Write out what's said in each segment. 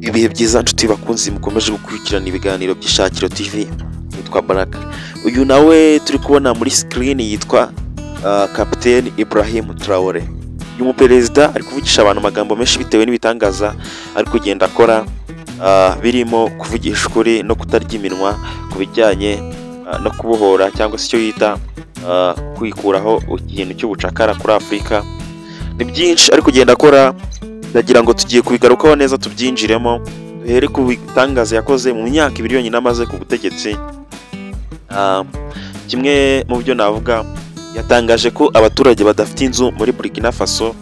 Ibihe byiza nshuti bakunzi mukomeje gukurikirana ibiganiro by'Ishakiro TV. Yitwa Baraka. Uyu nawe turi kubona muri screen yitwa Captain Ibrahim Traoré. Uyu muperezida ari kuvugisha abantu amagambo menshi bitewe n'ibitangaza ari kugenda akora, birimo kuvugisha ukuri no kutarya iminwa ku bijyanye no kubohora cyangwa se icyo yita kwikuraho ikintu cy'ubucakara kuri Afurika. Ni byinshi ari kugenda akora, ndagira ngo tugiye kubigarukaho neza tubyinjiremo. Duhere ku bitangaza yakoze mu myaka 2 yonyine amaze ku butegetsi. Kimwe mu byo navuga, yatangaje ko abaturage badafite inzu muri Burkina Faso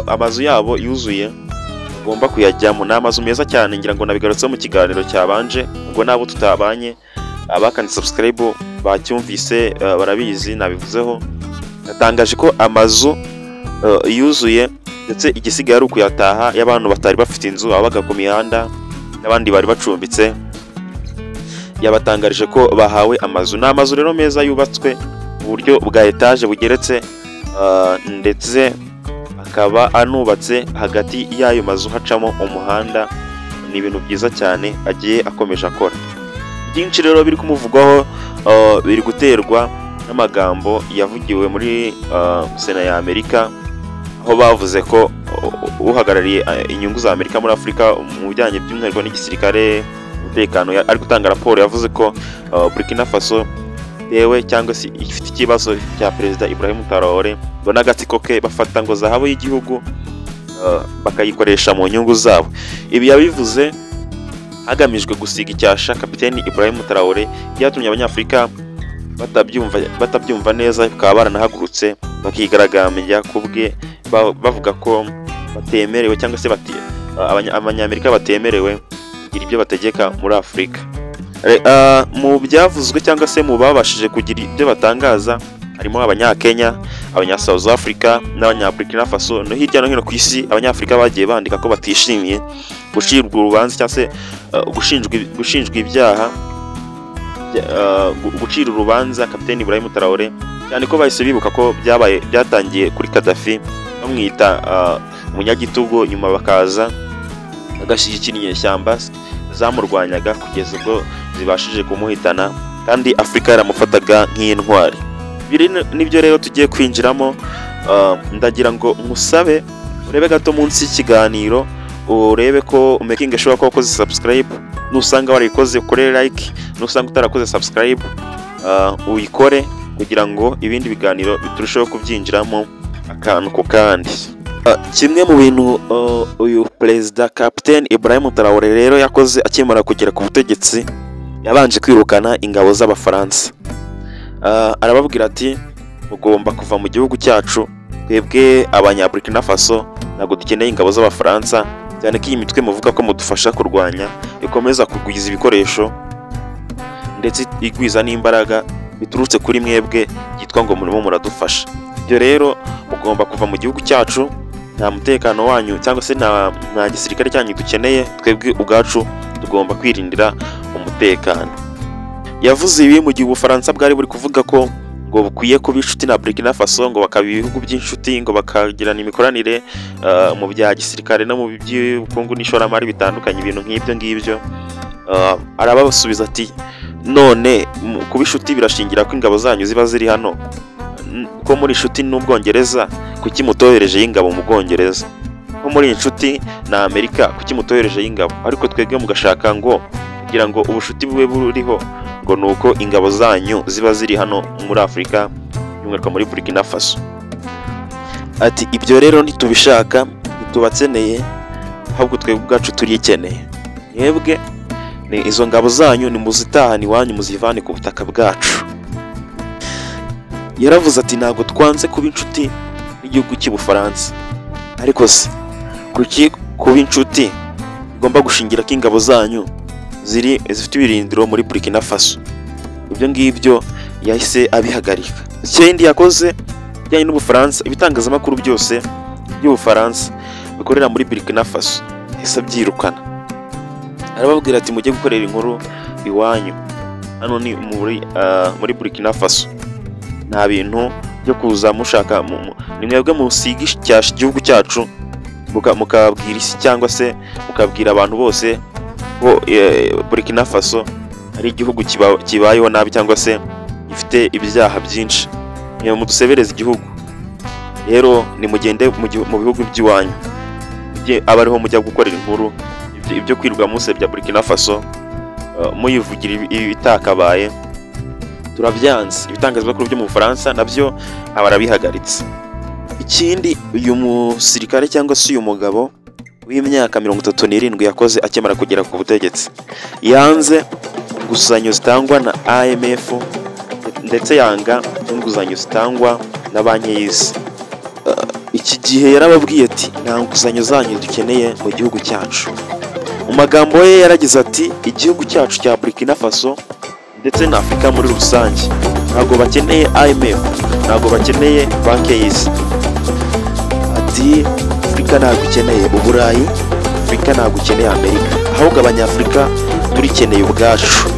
amazu yabo yuzuye bagomba kuyajyamo. Ni amazu meza cyane, ngira ngo nabigarutseho mu kiganiro cyabanje, ngo nabo tutabanye abakandi subscribe bacyumvise barabizi nabivuzeho. Yatangaje ko amazu yuzuye ndetse igisigaye ari ukuyataha y'abantu batari bafite inzu abaga ku mihanda n'abandi bari bacumbitse. Yabatangarije ko bahawe amazu. Ni amazu rero meza yubatswe mu buryo bwa etage bugeretse, ndetse akaba anubatse hagati y'ayo mazu hacamo umuhanda. Ni ibintu byiza cyane agiye akomeje akora. Byinshi rero biri kumuvugwaho, biri guterwa n'amagambo yavugiwe muri Sena ya Amerika, aho bavuze ko uhagarariye inyungu za Amerika muri Afurika mu bijyanye by'umwihariko n'igisirikare umutekano ari gutanga raporo. Yavuze ko Burkina Faso yewe cyangwa se ifite ikibazo cya Perezida Ibrahim Traoré, ngo n'agatsiko ke bafata ngo zahabu y'igihugu bakayikoresha mu nyungu zabo. Ibi yabivuze hagamijwe gusiga icyasha Kapiteni Ibrahim Traoré, byatumye Abanyafurika batabyumva neza, bakaba baranahagurutse bakigaragambya kubwe, bavuga ko batemerewe cyangwa se abanyamerika batemerewe kugira ibyo bategeka muri Afurika. Mu byavuzwe cyangwa se mu babashije kugira ibyo batangaza harimo Abanyakenya, Abanya-South Africa n'Abanya-Burkina Faso. No hirya no hino ku isi Abanyafurika bagiye bandika ko batishimiye gucirwa urubanza cyangwa se gushinjwa ibyaha, gucira urubanza Kapiteni Ibrahim Traoré, cyane ko bahise bibuka ko byatangiye kuri Gaddafi bamwita umunyagitugu, nyuma bakaza agashyigikira inyeshyamba zamurwanyaga kugeza ubwo zibashije kumuhitana, kandi Afurika yaramufataga nk'intwari. Nibyo rero tugiye kwinjiramo. Ndagira ngo musabe urebe gato munsi y'ikiganiro, urebe ko umakinga sure ko wakoze subscribe. Nusanga warikoze ukore like, nusanga utarakoze subscribe uyikore, kugira ngo ibindi biganiro biturusheho kubyinjiramo akantu ku kandi. Kimwe mu bintu uyu Perezida Captain Ibrahim Traoré rero yakoze akimara kugera ku butegetsi, yabanje kwirukana ingabo z'Abafaransa. Arababwira ati mugomba kuva mu gihugu cyacu, twebwe Abanya-Burkina Faso ntabwo dukeneye ingabo z'Abafaransa, cyane ko iyi mitwe muvuga ko mudufasha kurwanya ikomeza kugwiza ibikoresho ndetse igwiza n'imbaraga biturutse kuri mwebwe, yitwa ngo murimo muradufasha. Ibyo rero mugomba kuva mu gihugu cyacu, nta mutekano wanyu cyangwa se nta gisirikare cyanyu dukeneye, twebwe ubwacu tugomba kwirindira umutekano. Yavuze ibi mu gihe Ubufaransa bwari buri kuvuga ko ngo bukwiye kuba inshuti na Burkina Faso, ngo bakaba ibihugu by'inshuti, ngo bakagirana imikoranire mu bya gisirikare no mu by'ubukungu n'ishoramari bitandukanye, ibintu nk'ibyo ngibyo. Arabasubiza ati none kuba inshuti birashingira ko ingabo zanyu ziba ziri hano, ko muri inshuti n'Ubwongereza kuki mutohereje y'ingabo mu Bwongereza, ko muri inshuti na Amerika kuki mutohereje y'ingabo, ariko twebwe mugashaka ngo kugira ngo ubushuti bube buriho ngo nuko ingabo zanyu ziba ziri hano muri Afurika, by'umwihariko muri Burkina Faso. Ati ibyo rero ntitubishaka, ntitubakeneye, ahubwo twebwe ubwacu turikeneye. Mwebwe ni izo ngabo zanyu ni muzitahana iwanyu, muzivane ku butaka bwacu. Yaravuze ati ntabwo twanze kuba inshuti n'igihugu cy'Ubufaransa, ariko se kuki kuba inshuti igomba gushingira ko ingabo zanyu zifite ibirindiro muri Burkina Faso? Ibyo ngibyo yahise abihagarika. Ikindi yakoze bijyanye n'Ubufaransa, ibitangazamakuru byose by'Ubufaransa bikorera muri Burkina Faso yahise abyirukana. Arababwira ati mujye gukorera inkuru iwanyu, hano ni muri Burkina Faso, nta bintu byo kuza mushaka ni mwebwe musiga icyasha igihugu cyacu mukabwira isi cyangwa se mukabwira abantu bose ko Burkina Faso ari igihugu kibayeho nabi cyangwa se gifite ibyaha byinshi, mudusebereza igihugu. Rero ni mugende mu bihugu by'iwanyu, aba ariho mujya gukorera inkuru. Ibyo kwirwa musebya Burkina Faso muyivugira ibitakabaye turabyanze. Ibitangazamakuru byo mu Bufaransa nabyo abarabihagaritse. Ikindi, uyu musirikare cyangwa se uyu mugabo w'imyaka 37 yakoze akemara kugera ku butegetsi, yanze inguzanyo zitangwa na IMF ndetse yanga inguzanyo zitangwa na banki y'isi. Iki gihe yarababwiye ati nta nguzanyo zanyu dukeneye mu gihugu cyacu. Mu magambo ye yaragize ati igihugu cyacu cya Burkina Faso ndetse na Afurika muri rusange ntabwo bakeneye IMF, ntabwo bakeneye banki y'isi. Ati Afurika ntabwo ikeneye Uburayi, Afurika ntabwo ikeneye Amerika, ahubwo Abanyafurika turikeneye ubwacu.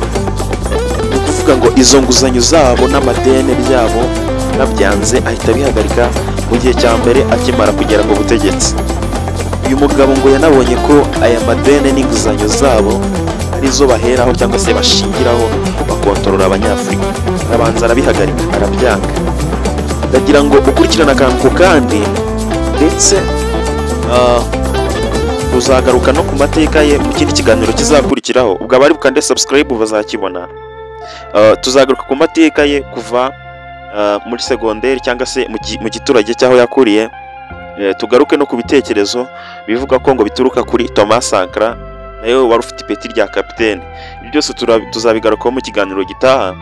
Ni ukuvuga ngo izo nguzanyo zabo n'amadeni byabo nabyanze, ahita bihagarika mu gihe cya mbere akimara kugera ku butegetsi. Uyu mugabo ngo yanabonye ko aya madeni n'inguzanyo zabo arizo baheraho cyangwa se bashingiraho bakontorora Abanyafurika, arabanza arabihagarika, arabyanga. Ndagira ngo ukurikirane akantu kandi ndetse uzagaruka no ku mateka ye mu kindi kiganiro kizakurikiraho. Ubwo abari bukande subscribe bazakibona. Tuzagaruka ku mateka ye kuva muri segonderi cyangwa se mu giturage cyaho yakuriye. Tugaruke no ku bitekerezo bivuga ko ngo bituruka kuri Thomas Sankara, nayo wari ufite ipeti rya kapiteni. Ibyo byose tuzabigarukaho mu kiganiro gitaha.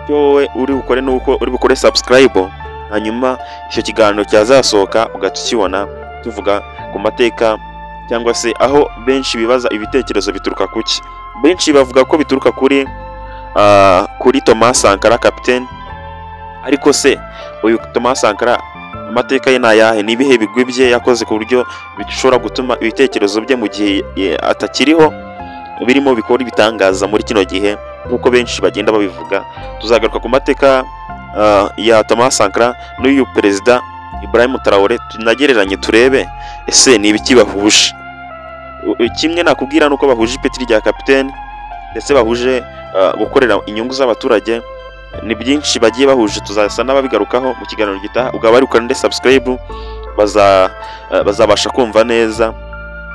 Wowe uri bukore subscribe, hanyuma icyo kiganiro cyazasohoka ugatukibona tuvuga ku mateka cyangwa se aho benshi bibaza ibitekerezo bituruka kuki. Benshi bavuga ko bituruka kuri Thomas Sankara kapiteni, ariko se uyu Thomas Sankara amateka ye nayahe? Ni ibihe bigwi bye yakoze ku buryo bishobora gutuma ibitekerezo bye mu gihe atakiriho birimo bikora ibitangaza muri kino gihe nk'uko benshi bagenda babivuga. Tuzagaruka ku mateka ya Thomas Sankara n'uyu perezida Ibrahim Traoré, tunagereranye turebe ese ni ibiki bahuje. Kimwe nakubwira nuko bahuje ipeti rya kapiteni ndetse bahuje gukorera inyungu z'abaturage. Ni byinshi bagiye bahuje, tuzasa n'ababigarukaho mu kiganiro gitaha. Ubwo abari ukande subscribe bazabasha kumva neza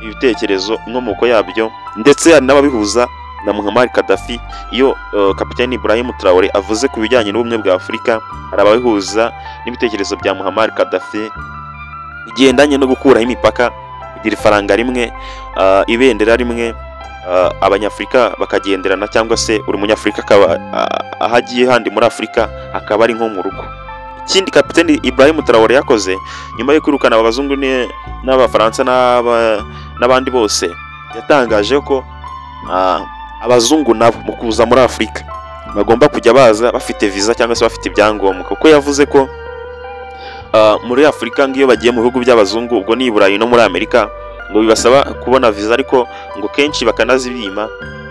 ibitekerezo inkomoko yabyo, ndetse hari n'ababihuza na Muammar Gaddafi. Iyo kapiteni Ibrahim Traoré avuze ku bijyanye n'ubumwe bwa Afurika, hari ababihuza n'ibitekerezo bya Muammar Gaddafi bigendanye no gukuraho imipaka, kugira ifaranga rimwe, ibendera rimwe, Abanyafurika bakagenderana, cyangwa se buri munyafurika akaba ahagiye handi muri Afurika akaba ari nko mu rugo. Ikindi kapiteni Ibrahim Traoré yakoze nyuma yo kwirukana abazungu n'abafaransa n'abandi bose, yatangaje ko abazungu nabo mu kuza muri Afurika bagomba kujya baza bafite visa cyangwa se bafite ibyangombwa, kuko yavuze ko muri Afurika ngiyo bagiye mu bihugu by'abazungu, ubwo ni Burayi no muri Amerika, ngo bibasaba kubona visa, ariko ngo kenshi bakanazibima,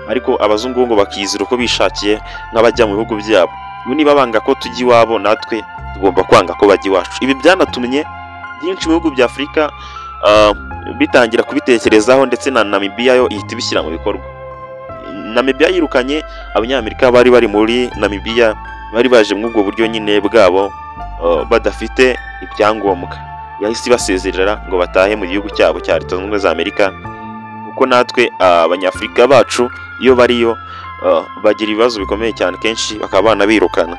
ariko abazungu ngo bakizira uko bishakiye nk'abajya mu bihugu byabo. Niba banga ko tujya iwabo, natwe tugomba kwanga ko bajya iwacu. Ibi byanatumye byinshi mu bihugu bya Afurika bitangira kubitekerezaho, ndetse na Namibia yo ihita ibishyira mu bikorwa. Namibia yirukanye Abanyamerika bari muri Namibia, bari baje muri ubwo buryo nyine bwabo badafite ibyangombwa. Yahise basezerera ngo batahe mu gihugu cyabo cya Leta Zunze Ubumwe za Amerika, kuko natwe Abanyafurika bacu iyo bariyo bagira ibibazo bikomeye cyane, kenshi bakaba banabirukana.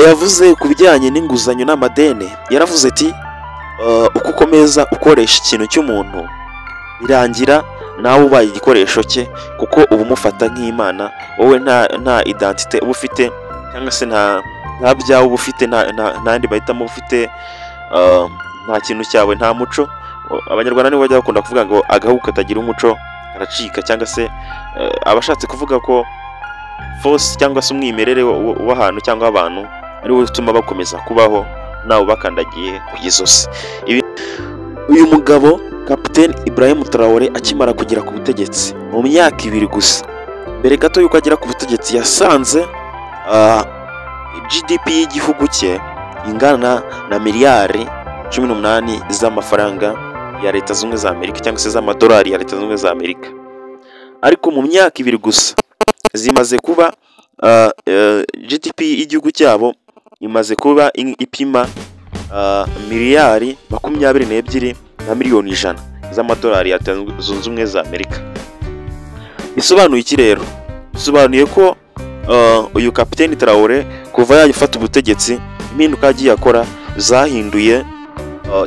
Yavuze ku bijyanye n'inguzanyo n'amadeni, yaravuze ati uko ukomeza ukoresha ikintu cy'umuntu birangira nawe ubaye igikoresho cye, kuko uba umufata nk'Imana. Wowe nta identite uba ufite, cyangwa se nta byawe uba ufite, ntandi bahitamo ufite, nta kintu cyawe, nta muco. Abanyarwanda nibo bajya bakunda kuvuga ngo agahugu katagira umuco karacika, cyangwa se abashatse kuvuga ko force cyangwa se umwimerere w'ahantu cyangwa abantu ari wo utuma bakomeza kubaho nawe bakandagiye ku gisozi. Uyu mugabo kapiteni Ibrahim Traoré akimara kugera ku butegetsi mu myaka 2 gusa, mbere gato yuko agera ku butegetsi, yasanze GDP y'igihugu cye ingana na miliyari 18 z'amafaranga ya Leta Zunze Ubumwe za Amerika cyangwa se z'amadolari ya Leta Zunze Ubumwe za Amerika. Ariko mu myaka 2 gusa zimaze kuba GDP y'igihugu cyabo imaze kuba ipima miliyari 22 na miliyoni 100 z'amadolari ya Leta Zunze Ubumwe za Amerika. Bisobanuye iki rero? Bisobanuye ko uyu Kapiteni Traore kuva yafata ubutegetsi, impinduka yagiye akora zahinduye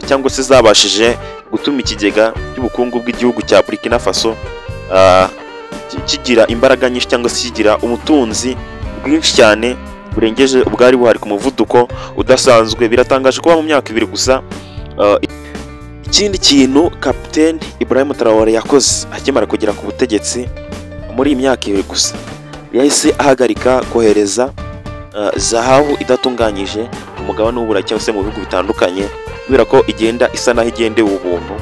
cyangwa se zabashije gutuma ikigega cy'ubukungu bw'igihugu cya Burkina Faso kigira imbaraga nyinshi cyangwa se kigira umutunzi bwinshi cyane burengeje ubwari buhari ku muvuduko udasanzwe. Biratangaje kuba mu myaka 2 gusa. Ikindi kintu Kapiteni Ibrahim Traore yakoze akimara kugera ku butegetsi muri iyi myaka 2 gusa, yahise ahagarika kohereza zahabu idatunganyije mu mugabane w'Uburayi cyangwa se mu bihugu bitandukanye, kubera ko igenda isa naho igendeye ubuntu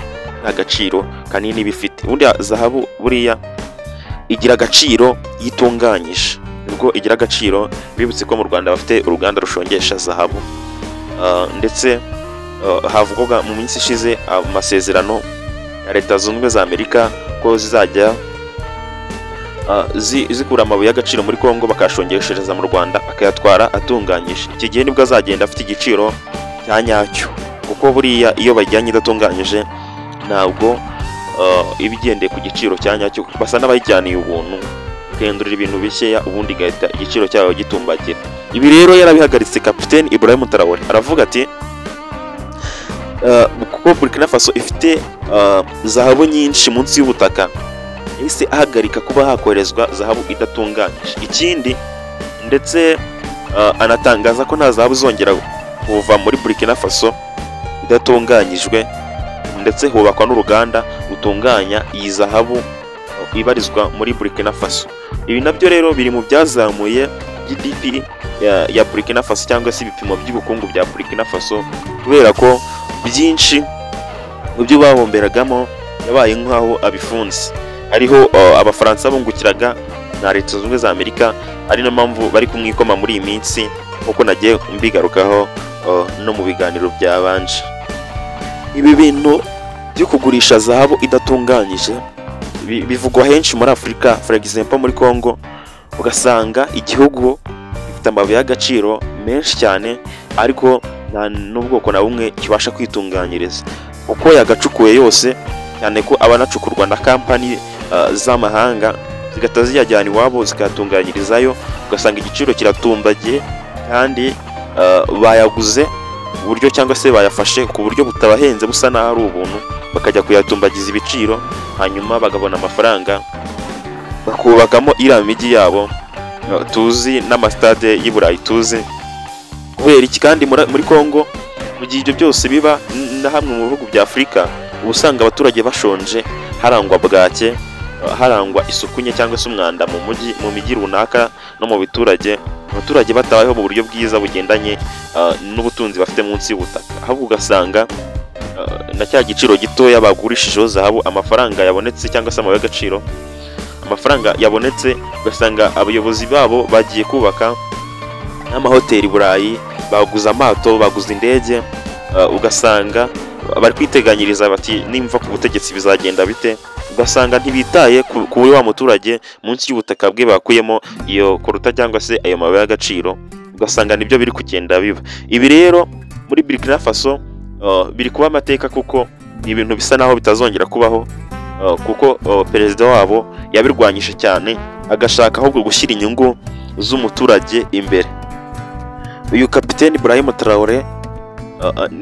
nta gaciro kanini bifite. Ubundi zahabu buriya igira agaciro yitunganyije, ubwo igira agaciro. Bibutse ko mu Rwanda bafite uruganda rushongesha zahabu, ndetse havugwaga mu minsi ishize amasezerano ya Leta Zunze Ubumwe za Amerika ko zizajya zikura amabuye y'agaciro muri Kongo bakashongeshereza mu Rwanda akayatwara atunganyije. Iki gihe nibwo azagenda afite igiciro cya nyacyo, kuko buriya iyo bajyanye idatunganyije ntabwo ibigendeye ku giciro cya nyacyo, basa n'abayijyaniye ubuntu bakahindurira ibintu bishya ubundi gahita igiciro cyayo gitumbagira. Ibi rero yarabihagaritse Kapiteni Ibrahim Traore, aravuga ati kuko Burkina Faso ifite zahabu nyinshi munsi y'ubutaka, yahise ahagarika kuba hakoherezwa zahabu idatunganyije. Ikindi ndetse anatangaza ko nta zahabu zongera kuva muri Burkina Faso idatunganyijwe, ndetse hubakwa n'uruganda rutunganya iyi zahabu ibarizwa muri Burkina Faso. Ibi nabyo rero biri mu byazamuye GDP ya Burkina Faso cyangwa se ibipimo by'ubukungu bya Burkina Faso, kubera ko byinshi mu byo babomberagamo yabaye nk'aho abifunze. Hariho abafaransa bungukiraga na Leta Zunze Ubumwe za Amerika, ari no mpamvu bari kumwikoma muri iyi minsi, kuko nagiye mbigarukaho no mu biganiro byabanje. Ibi bintu byo kugurisha zahabu idatunganyije bivugwa henshi muri Afurika. For example muri Kongo ugasanga igihugu gifite amabuye y'agaciro menshi cyane, ariko nta n'ubwoko na bumwe kibasha kwitunganyiriza, uko yagacukuye yose, cyane ko abanacukurwa na kampani z'amahanga zigata ziyajyana iwabo zikatunganyirizayo, ugasanga igiciro kiratumbagiye kandi bayaguze uburyo cyangwa se bayafashe ku buryo butabahenze busa naho ari ubuntu, bakajya kuyatumbagiza ibiciro, hanyuma bagabona amafaranga bakubakamo iriya migi yabo tuzi n'amastade y'i Burayi tuzi. Kubera iki kandi muri Kongo mu gihe ibyo byose biba na hamwe mu bihugu bya Afurika, uba usanga abaturage bashonje, harangwa bwake, harangwa isuku nke cyangwa se umwanda mu migi runaka no mu biturage, abaturage batabayeho mu buryo bwiza bugendanye n'ubutunzi bafite munsi y'ubutaka. Ahubwo ugasanga na cya giciro gitoya bagurishijeho zahabu, amafaranga yabonetse cyangwa se amabuye y'agaciro, amafaranga yabonetse, ugasanga abayobozi babo bagiye kubaka n'amahoteli i Burayi, baguza amato, baguza indege, ugasanga bari kwiteganyiriza bati nimva ku butegetsi bizagenda bite, ugasanga ntibitaye kuri wa muturage munsi y'ubutaka bwe bakuyemo iyo koruta cyangwa se ayo mabuye y'agaciro, ugasanga nibyo biri kugenda biba. Ibi rero muri Burkina Faso biri kuba amateka, kuko ni ibintu bisa naho bitazongera kubaho, kuko perezida wabo yabirwanyije cyane, agashaka ahubwo gushyira inyungu z'umuturage imbere. Uyu Kapiteni Ibrahim Traore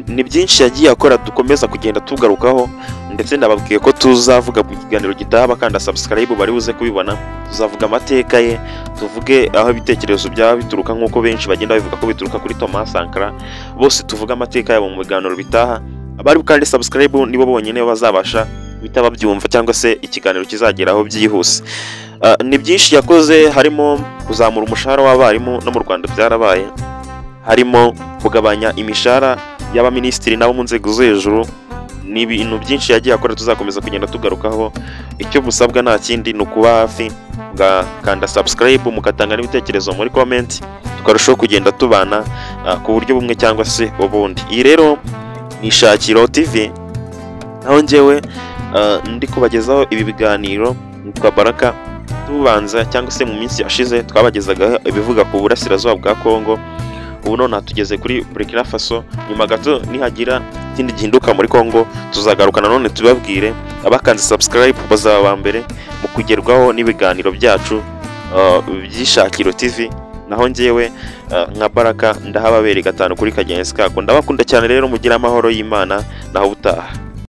ni byinshi yagiye akora dukomeza kugenda tugarukaho, ndetse ndababwiye ko tuzavuga mu kiganiro gitaha, bakanda subscribe bari buze kubibona. Tuzavuga amateka ye, tuvuge aho ibitekerezo byaba bituruka, nk'uko benshi bagenda bavuga ko bituruka kuri Thomas Sankara. Bose tuvuga amateka yabo mu biganiro bitaha. Abari kandi subscribe nibo bonyine bazabasha bita babyumva, cyangwa se ikiganiro kizageraho byihuse. Ni byinshi yakoze, harimo kuzamura umushahara w'abarimu, no mu Rwanda byarabaye, harimo kugabanya imishahara y'abaminisitiri nabo mu nzego zo hejuru. Ni ibintu byinshi yagiye akora tuzakomeza kugenda tugarukaho. Icyo musabwa nta kindi ni ukuba hafi, mugakanda subscribe, mugatanga n'ibitekerezo muri comment, tukarushaho kugenda tubana ku buryo bumwe cyangwa se ubundi. Iyi rero ni Ishakiro TV, naho njyewe ndi kubagezaho ibi biganiro kwa Baraka, tubanza cyangwa se mu minsi yashize twabagezaga ibivuga ku burasirazuba bwa Kongo. Ubu none tugeze kuri Burkina Faso, nyuma gato nihagira ikindi gihinduka muri Kongo tuzagaruka nanone tubabwire. Abakanze subscribe bazaba ba mbere mu kugerwaho n'ibiganiro byacu by'Ishakiro TV. Naho njyewe nka Baraka ndahababere gatanu kuri kagenzi kako. Ndabakunda cyane rero, mugira amahoro y'Imana, naho butaha.